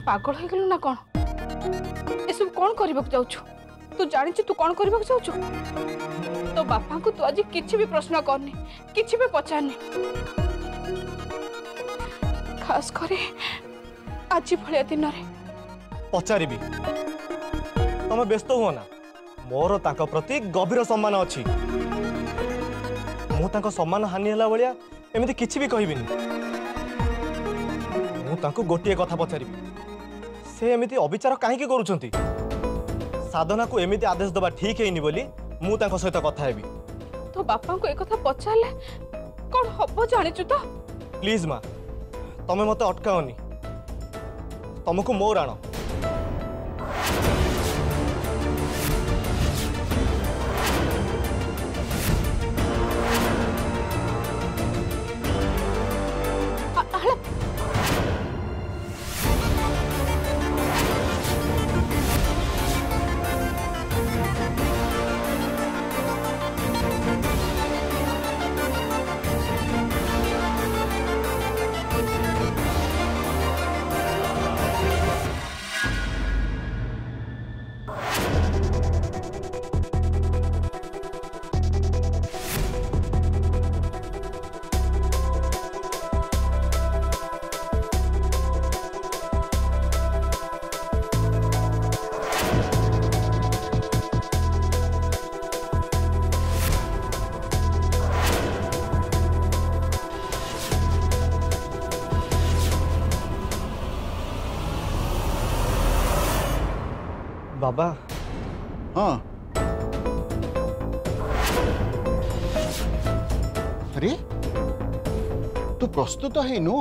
पागल हो गलु ना कौन ए सब कौन करबा जाऊ तू जानी तू कौन करबा जाऊ तो बापा को तू आज किसी भी प्रश्न करनी किसी भी पचारनी खास करे आज भलिया दिन रे पचारि तुम व्यस्त हुआ ना मोर तांको प्रति गभीर सम्मान अच्छी मु तांको सम्मान हानि हला भलिया एमिति किछि भी कहबिनी मु तांको गोटिए कथा पचारि से एमिति अविचार काहे करूछंती साधना को एमिति आदेश दबा ठीक हेनी बोली मु तांको सहित कथा हेबी तो बापा को एक कथा पचारले कोन हबो जानिचु तो प्लीज माँ तमे मते अटकाओनी तुमको मोर आण बाबा हाँ अरे तू प्रस्तुत है नु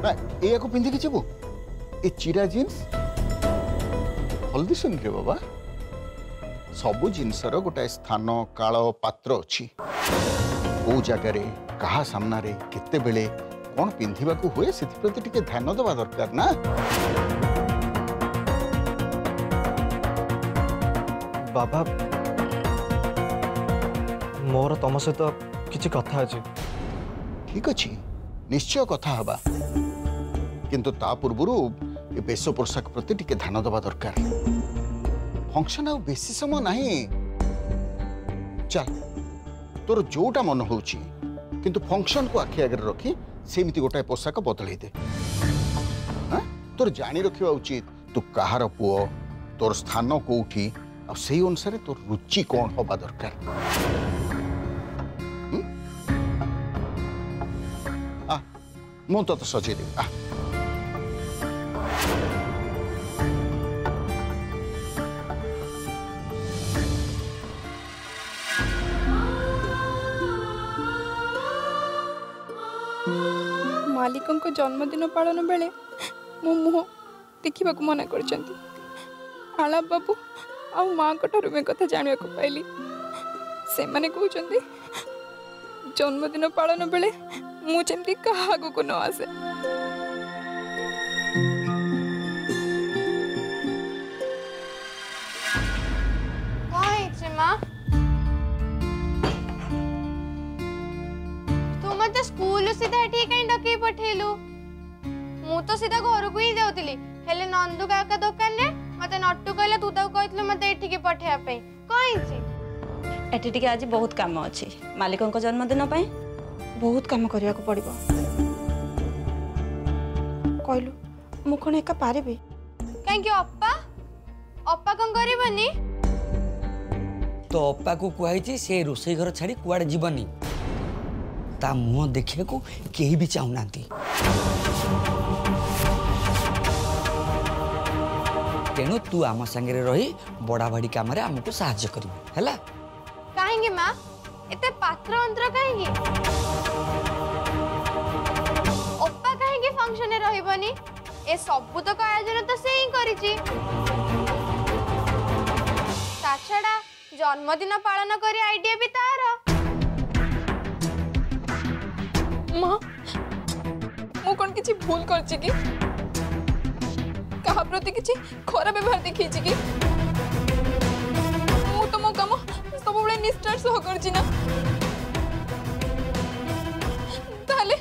ना ए को पिंधि के जीवु ए चिरा जीन्स हल्दी सुन रे बाबा सबु जिनसर गोटे स्थान काल पात्र अच्छी को जगार कहा सामना रे केते बेले कौन पिंधिबा को हुए सेति प्रति टिके ध्यान देवा दरकार ना बाबा मोर तुम सहित किसी कथा अच्छे ठीक अच्छी निश्चय कथा हबा किंतु ता पूर्व बेश पोशाक प्रति टिके ध्यान देवा दरकार फंक्शन आ बेसी समय नहीं चल तोर जोटा मन होची किंतु फंक्शन को आखि आगे रखी सेमती गोटाए पोशाक बदल दे तोर जानी रखा उचित तू कहार पुओ तोर स्थान कोठी आ से अनुसार तोर रुचि कौन हवा दरकार आ मु तो सजे देवी आ मालिकों को जन्मदिन पालन बेले मो मुह देखा मना कर आलाप बाबू आ माँ ठार में कथा जाना पाइली से माने कहते जन्मदिन पालन बेले मुझे क्या को न आसे तू मत स्कूल सीधा कहीं डकई पठेलु मु तो सीधा घर को ही जाऊली हेले नंदू काका दुकान रे मते नट्टू कहले तू तो कहतले मते एठी पठेया पे कहिछि एठी टिके आज बहुत काम अछि मालिकों को जन्मदिन पे बहुत काम करिया को पड़िबो कहलु मु कोन एका पारिबे काहे कि अप्पा अप्पा कोन करबनी तो अप्पा को कहैछि से रोसई घर छाड़ी कुआडे जीवनी ता मुंह देखिए को केही भी चाहुनांती तेणु तू आम संगे रही बड़ा बड़ी काम आमको साहाय्य करिवे कहीं माँ एते पात्र अंतर कहीं ओप्पा कहीं फंक्शन रहिबनी ए सबु तक आयोजन तो से ही करिछि ता छड़ा जन्मदिन पालन करी आइडिया भी तार माँ मु कौन किसी भूल करछि कि कहा प्रति किसी खराब व्यवहार देखी कि मु तो मो काम सब बड़े निष्ठार सह करछि ना ताले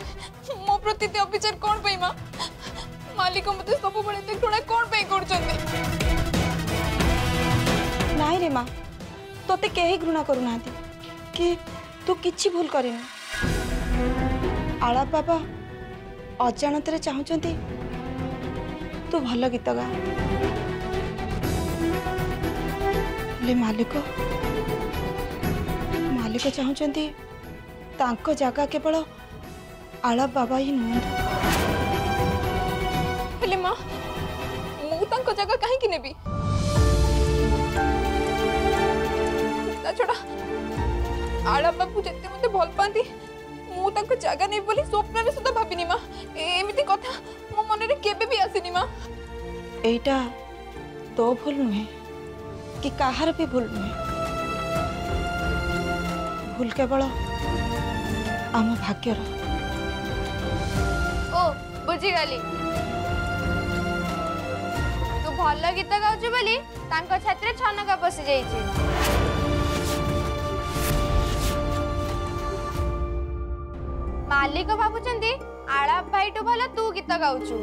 मो प्रति ते अविचार कोन पई मां मालिक मते सब बळे ते घृणा कोन पे करछन्ती नाई रे माँ तोते केही घृणा करूना कि तू किछि भूल करिन आलाप बाबा अजाणत चाहूँगी तू भल गीत गा मालिक चाहूँगी तांको जगह केवल आलाप बाबा ही नुह हेले माँ मु तांको जगह काहे कि नेबी ता छोड़ा आलाप बाबू जत्ते मते भल पांती मु तांको जगह नै बोली स्वप्न रे सुद्धा भाबिनी माँ एमिति कथा मो मन रे केबे भी आसीनी माँ एटा तो भूल नुहे कि काहार भी भूल नुहे भूल केवल आम भाग्यर ओ बुझी गली तू भल गीत गाउछु बोली तांको छात्र छनका पसि जाइछि मालिक भाबुचंदी आलाप भाई टू भल तू गीत गाउछु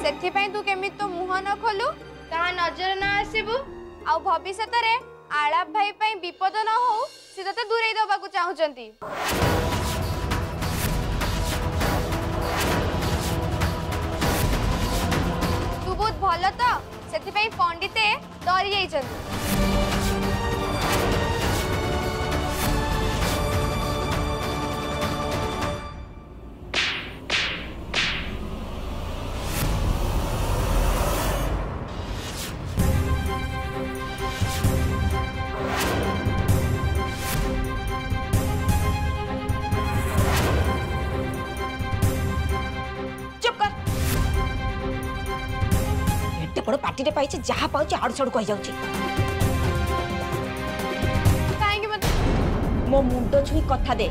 सेथि पई तू केमित तो मुह न खोलु कहा नजर न आसीबु आ भविष्यत रे आलाप भाई पई विपद न हो से तते दूरै दबा को चाहुचंती तू बहुत भल तो सेथि पई पंडिते डरी जाइछंती बड़ पार्टी रे पाइछि जहा पाउछि आड़ छड़ कहि जाउछि काहेकि मत मो मुंडो छुई कथा दे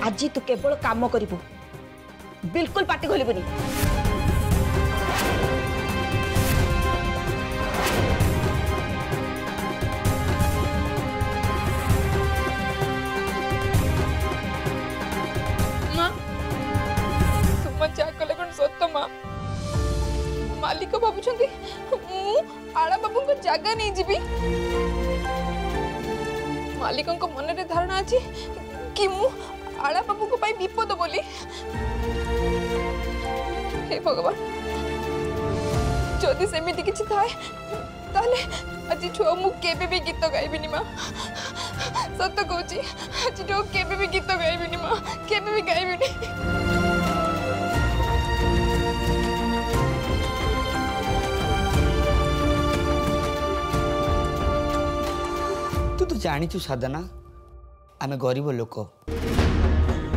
आज तू केवल काम करिबु बिल्कुल पार्टी खोलिबुनी मालिक भाबुछंती मु आला बाबू को जगह नहीं जीबी मालिक को मन रे धारणा अछि कि मु आला बाबू को पाई विपद बोली हे भगवान जदि सेमिति किछि थाए ताले आज छुआ मु केबे भी गीत गाइबिनी मां सत्य कहूची आज जो केबे भी गीत गाइबिनी मां केबे भी गाइबिनी तू तो जानी साधना आमे गरीब लोक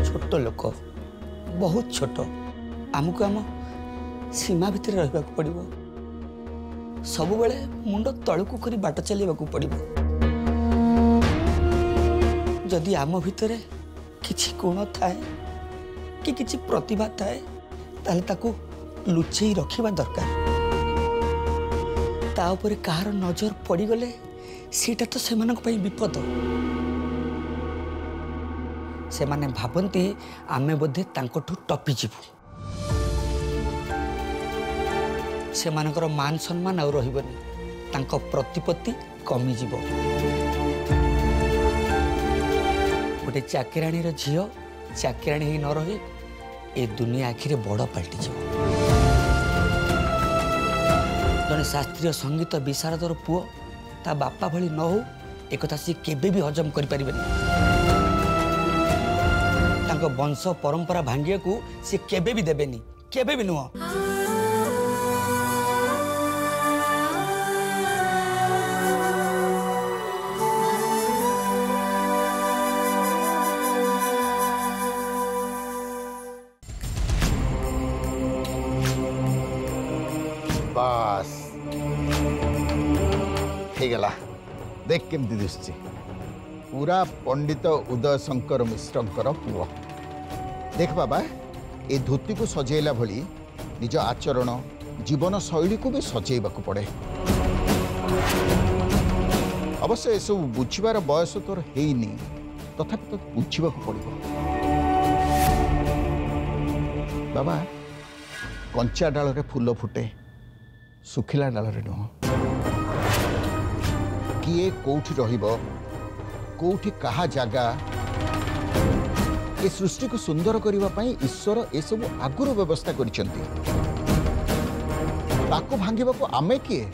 छोट लोक बहुत छोट आमको आम सीमा भितर रहा पड़ो सब बेले मुंड तलकू करी बाट चलवा पड़ो जदि आम भितर किछि गुण थाए कि किछि प्रतिभा थाए ताले ताकू लुचेई रखिबा दरकार ता ऊपर कहार नजर पड़गले सीटा तो से विपद से माने भाबंती आमे बोधे तांकोठू टपी जीवु से मानकर मान सम्मान आ रहिबनी तांको प्रतिपत्ति कमी जीवो गोटे चाकिराणी रो झियो चाकिराणी ही न रही ए दुनिया आखिरे बड़ पलटि जीवो जने शास्त्रीय संगीत विशारदर पुओ ता बापा भली न हो एक सी केबे भी हजम करि परिबेनी तांको वंश परंपरा भांगिया को सी केबे भी देबेनी केबे भी नुह बस गला देख केमती दिशुची पूरा पंडित उदय शंकर मिश्रंकर पुओ देख बाबा ए धोती को सजेला भली निज आचरण जीवन शैली को भी सजेबा को पड़े अवश्य सब बुझीबार बयस तोर हेनी तथापि तो बुझा पड़ो बाबा कंचा डाल रे फूल फुटे सुखिला डाल रे नुह किए कौठी रहिबो कौठी कहा जागा ए सृष्टि को सुंदर करने पाई ईश्वर ए सब आगुर व्यवस्था करिसेंती ताको भांगिबा को आमे किए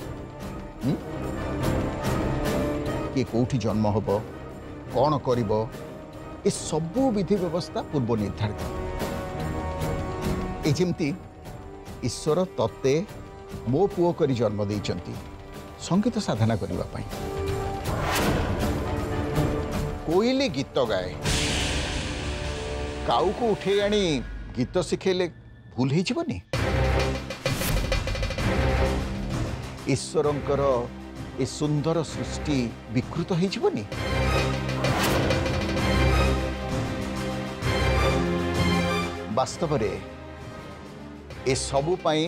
किए कौठी जन्म होबो कौन करिबो ए सबु विधि व्यवस्था पूर्व निर्धारित ए जेमती ईश्वर तते मो पुओ करी जन्म देइचंती संगीत साधना करने पाई कोइली गीत गाए काऊ को उठे आनी गीत शिखेले भूल ही जीवनी ईश्वरंकर ए सुंदर सृष्टि विकृत हो जीवनी वास्तव रे ए सबु पाई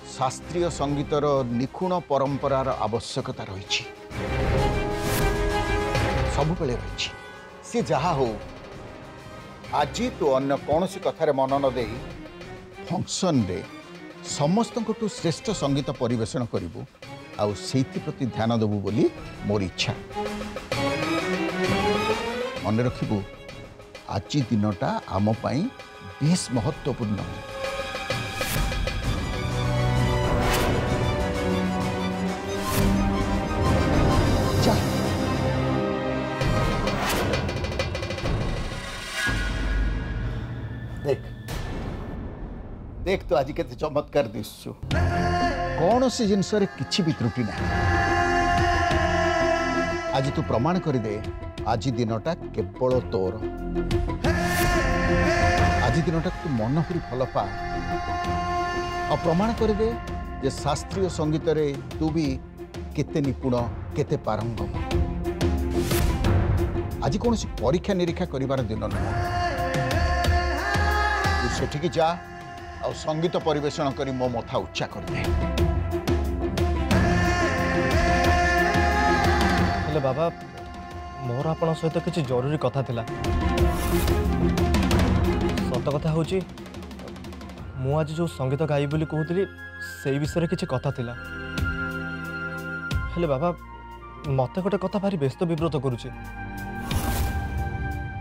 शास्त्रीय संगीतर निखुण परंपरार आवश्यकता रही सबु बेले रही सी जहा हो आज तो अन्य कौन सी कथार मन न दे फंक्शन रे समस्त श्रेष्ठ संगीत परिवेषण करूँ आउ से प्रति ध्यान देबू बोली मोर इच्छा मन रखिबू आज दिनटा आम पाई बेस महत्वपूर्ण देख देख तो आज के चमत्कार दिशु कौन सी जिनस किसी भी त्रुटि ना आज तू प्रमाण कर दे आज दिनटा केवल तोर आज दिनटा तू मन भरी भल पा और प्रमाण कर दे जे शास्त्रीय संगीत रे तू भी केते निपुण केते पारंगम आज कौन सी परीक्षा निरीक्षा करिवार दिन न तू सेठिकी जा और संगीत परिवेषण करी मो मथा उच्चा कर दे हेले बाबा मोर आपण सहित किसी जरूरी कथा थिला सत कथा होची मु आज जो संगीत गाई बोली कहूली से विषय किसी कथा थिला हेले बाबा मत गोटे कथा भारी व्यस्त विब्रत करुचे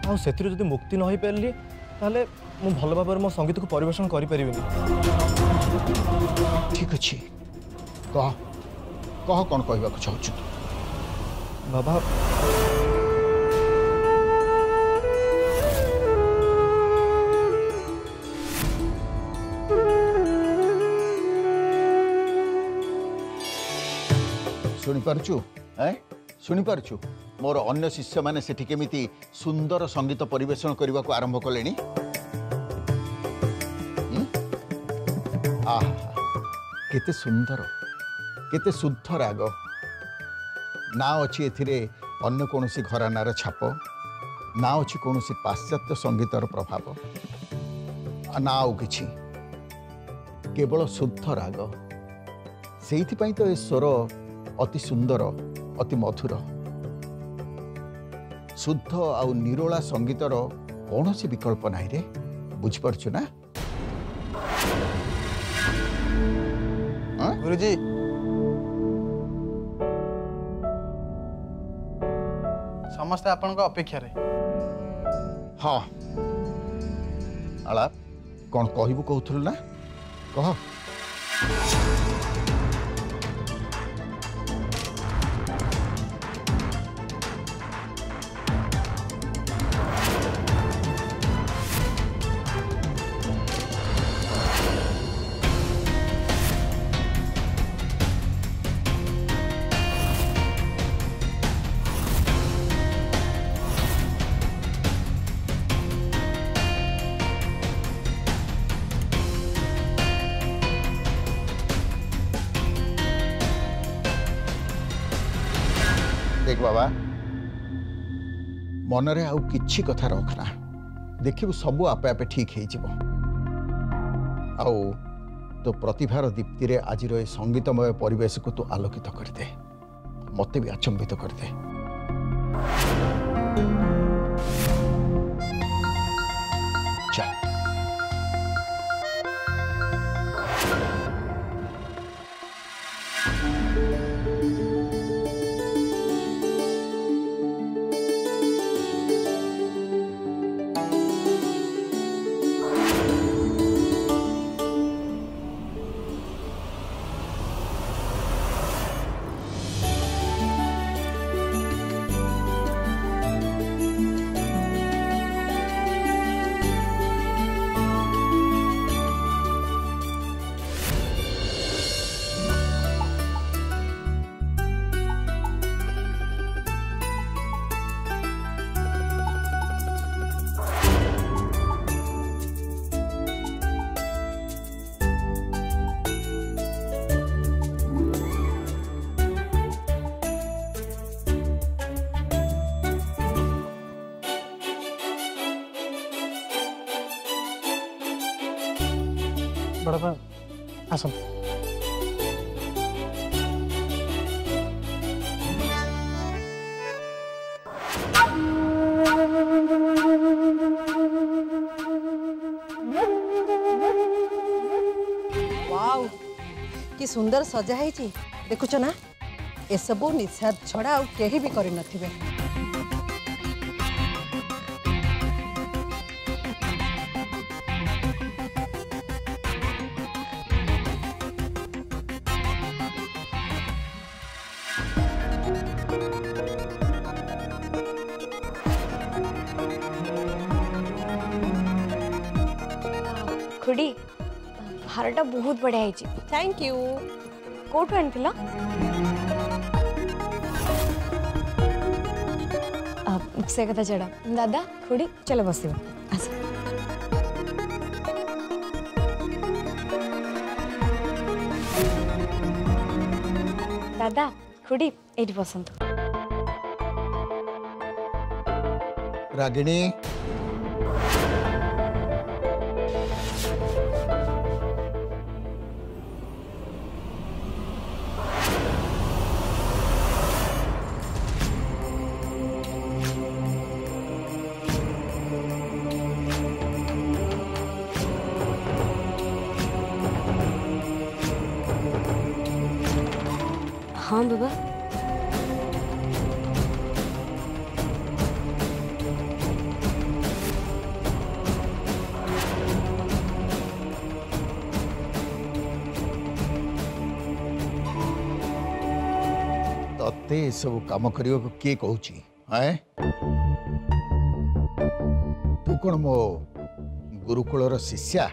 आ से जदि मुक्ति न हो पारि ताले मु भल भाव मो संगीत को परिवेषण करि परिबिनी ठीक अच्छे कह कह कौन कहबा को चाहछु बाबा शुणी पारछु शुणी पारछु मोर अन्य शिष्य माने सेठी केमिति सुंदर संगीत परिवेषण करने को आरंभ कले आहा केते सुंदर केते शुद्ध राग ना अच्छी एथिरे अन्य कौन सी घरानार छाप ना अच्छी कौन सी पाश्चात्य संगीतर प्रभाव ना आउ किछि केवल शुद्ध राग सेइथिपई तो ए स्वर अति सुंदर अति मधुर शुद्ध आउ निरोला संगीतर कौन सी विकल्प नहीं रे बुझिपारछु ना गुरुजी समस्त आपन अपेक्षा रे हाँ आलाप कौन कहबू कहथुल ना कह देख बाबा मनरे आउ किछि कथा रखना देखिबु सबु आपे आपे ठीक हो जिवो आउ तो प्रतिभार दीप्ति रे आज रो संगीतमय परिवेश को तू आलोकित कर दे मते भी अचंबित कर दे जा। बड़पा आसन वाव कि सुंदर सजा है देखुच ना एसबू निषाद छड़ा आउ केही भी करि नथिबे। खुड़ी हारटा बहुत बढ़िया है। Thank you. कोठ आनिथिला? से कथा छड़ा दादा खुड़ी चलो बसिबा आस। दादा खुड़ी एठी बसंत। रागिणी हाँ बाबा तते सब काम करने को किए कहूँ तू कौन मो गुरुकुलर शिष्या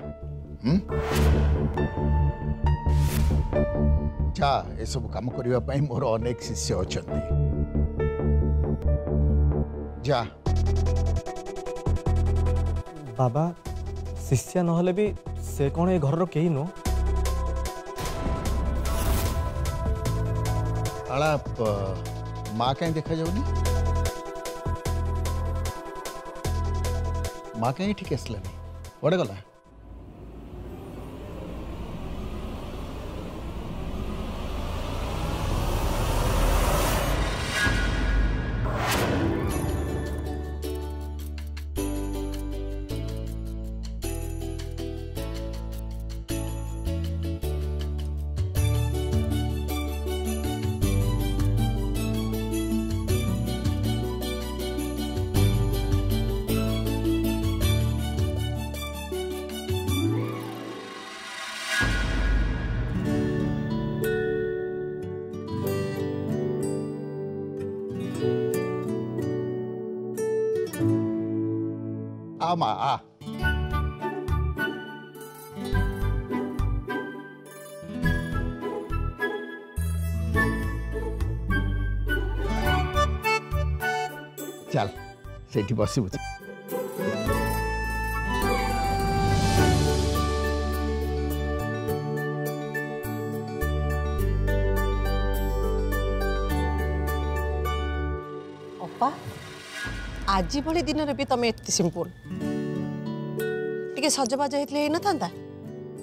जा ए सब काम करने मोर अनेक शिष्य अच्छा जा। बाबा शिष्य नहले भी से कौन ए घर कहीं नो आलाप माँ कहीं देखा जाऊनी माँ कहीं ठीक आसलानी बड़े गला आमा आ चल सेठी बसबु अपा आज भली दिन रे भी तमे एते सिंपल टिके सजबाज हेतले न थांता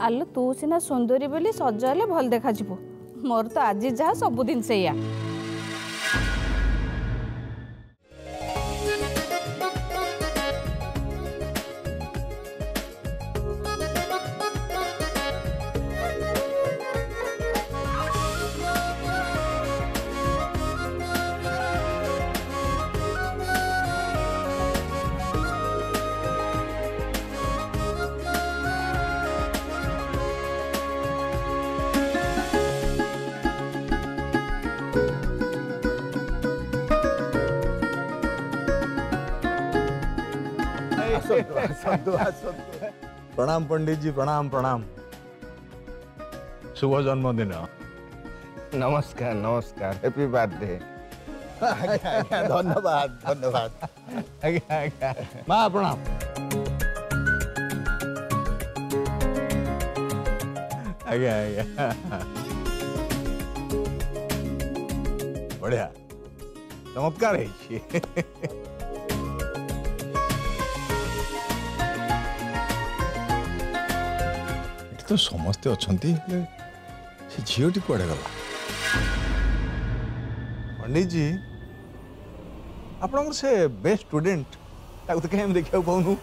आलू तू सिना सुंदरी बोली सजाले भल देखा जिवो मोर तो आज जहा सब दिन सेया प्रणाम पंडित जी, प्रणाम प्रणाम। शुभ जन्मदिन। नमस्कार नमस्कार, हैप्पी बर्थडे। धन्यवाद धन्यवाद। माँ प्रणाम। आज्ञा आज्ञा, बढ़िया चमत्कार है। तो समस्ते अच्छी से झीटी कुआड़े गला? पंडित जी आप से बेस्ट स्टूडेंट तो कहीं देखा पाऊनु।